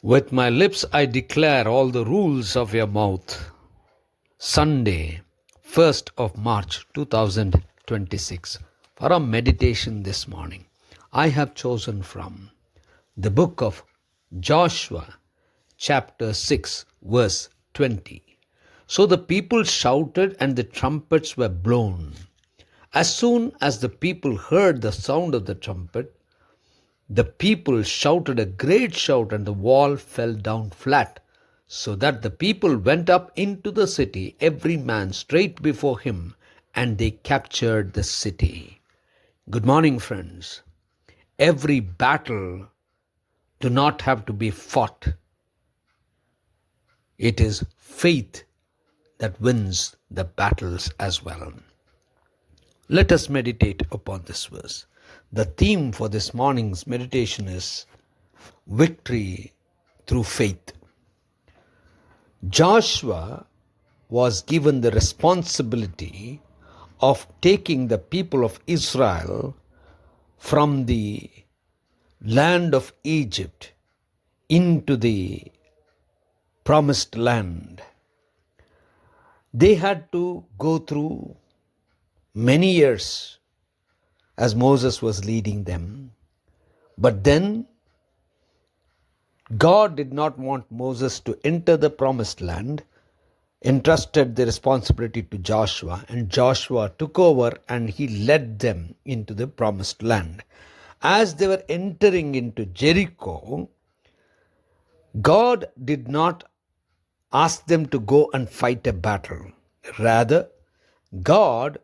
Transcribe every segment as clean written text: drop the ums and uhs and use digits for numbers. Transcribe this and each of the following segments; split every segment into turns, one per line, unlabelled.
With my lips I declare all the rules of your mouth. Sunday, 1st of March 2026. For our meditation this morning, I have chosen from the book of Joshua, chapter 6, verse 20. So the people shouted and the trumpets were blown. As soon as the people heard the sound of the trumpet, the people shouted a great shout, and the wall fell down flat, so that the people went up into the city, every man straight before him, and they captured the city. Good morning, friends. Every battle do not have to be fought. It is faith that wins the battles as well. Let us meditate upon this verse. The theme for this morning's meditation is victory through faith. Joshua was given the responsibility of taking the people of Israel from the land of Egypt into the promised land. They had to go through many years as Moses was leading them. But then God did not want Moses to enter the promised land, entrusted the responsibility to Joshua, and Joshua took over and he led them into the promised land. As they were entering into Jericho, God did not ask them to go and fight a battle. Rather, God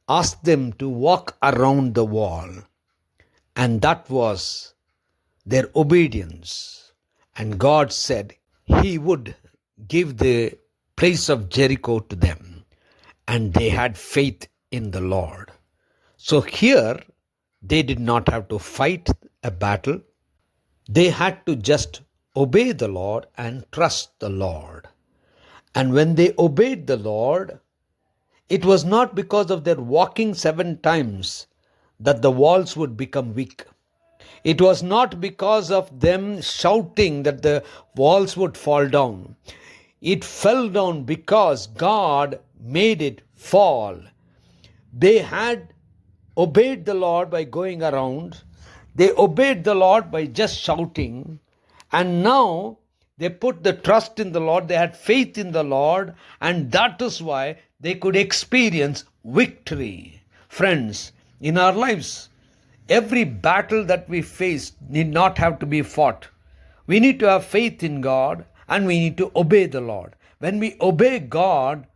asked them to walk around the wall, and that was their obedience. And God said He would give the place of Jericho to them, and they had faith in the Lord. So here they did not have to fight a battle. They had to just obey the Lord and trust the Lord. And when they obeyed the Lord, it was not because of their walking 7 times that the walls would become weak. It was not because of them shouting that the walls would fall down. It fell down because God made it fall. They had obeyed the Lord by going around. They obeyed the Lord by just shouting. And now they put the trust in the Lord. They had faith in the Lord. And that is why they could experience victory. Friends, in our lives, every battle that we face need not have to be fought. We need to have faith in God and we need to obey the Lord. When we obey God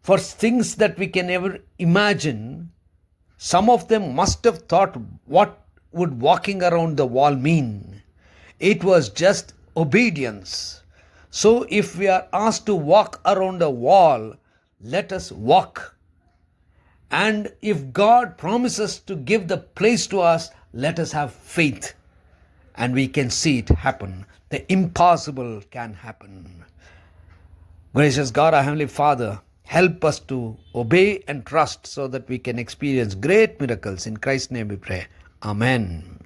for things that we can never imagine, some of them must have thought, what would walking around the wall mean? It was just obedience. So if we are asked to walk around a wall, let us walk. And if God promises to give the place to us, let us have faith. And we can see it happen. The impossible can happen. Gracious God, our Heavenly Father, help us to obey and trust so that we can experience great miracles. In Christ's name we pray. Amen.